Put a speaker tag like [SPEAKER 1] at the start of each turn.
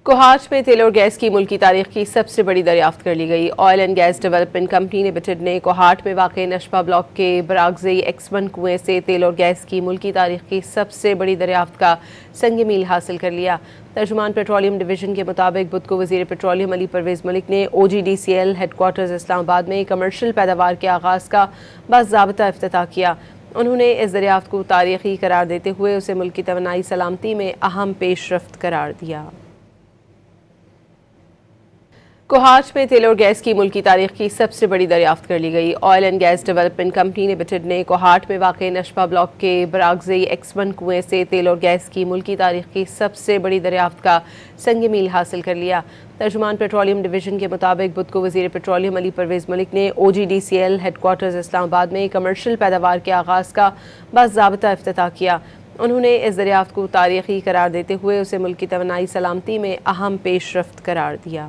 [SPEAKER 1] کوہاٹ میں تیل اور گیس کی ملکی تاریخ کی سب سے بڑی دریافت کر لی گئی۔ Oil and gas development company limited نے کوہاٹ میں واقع نشپا بلاک کے براگزئی ایکس1 کنویں سے تیل اور گیس کی ملکی تاریخ کی سب سے بڑی دریافت کا سنگ میل حاصل کر لیا۔ ترجمان پیٹرولیم ڈویژن کے مطابق بدھ کو وزیر پیٹرولیم علی پرویز ملک نے OGDCL ہیڈ کوارٹرز اسلام آباد میں کمرشل پیداوار کے آغاز کا باضابطہ افتتاح کیا۔ انہوں نے اس دریافت کو تاریخی قرار دیتے ہوئے اسے ملکی توانائی سلامتی میں اہم پیش رفت قرار دیا۔ کوہاٹ میں تیل اور گیس کی ملکی تاریخ کی سب سے بڑی دریافت کر لی گئی۔ Oil and gas development company limited نے کوہاٹ میں واقع نشپا بلاک کے براگزئی ایکس1 کنویں سے تیل اور گیس کی ملکی تاریخ کی سب سے بڑی دریافت کا سنگ میل حاصل کر لیا۔ ترجمان پیٹرولیم ڈویژن کے مطابق بدھ کو وزیر پیٹرولیم علی پرویز ملک نے OGDCL ہیڈ کوارٹرز اسلام آباد میں کمرشل پیداوار کے آغاز کا باضابطہ افتتاح کیا۔ انہوں نے اس دریافت کو تاریخی قرار دیتے ہوئے اسے ملکی توانائی سلامتی میں اہم پیش رفت قرار دیا۔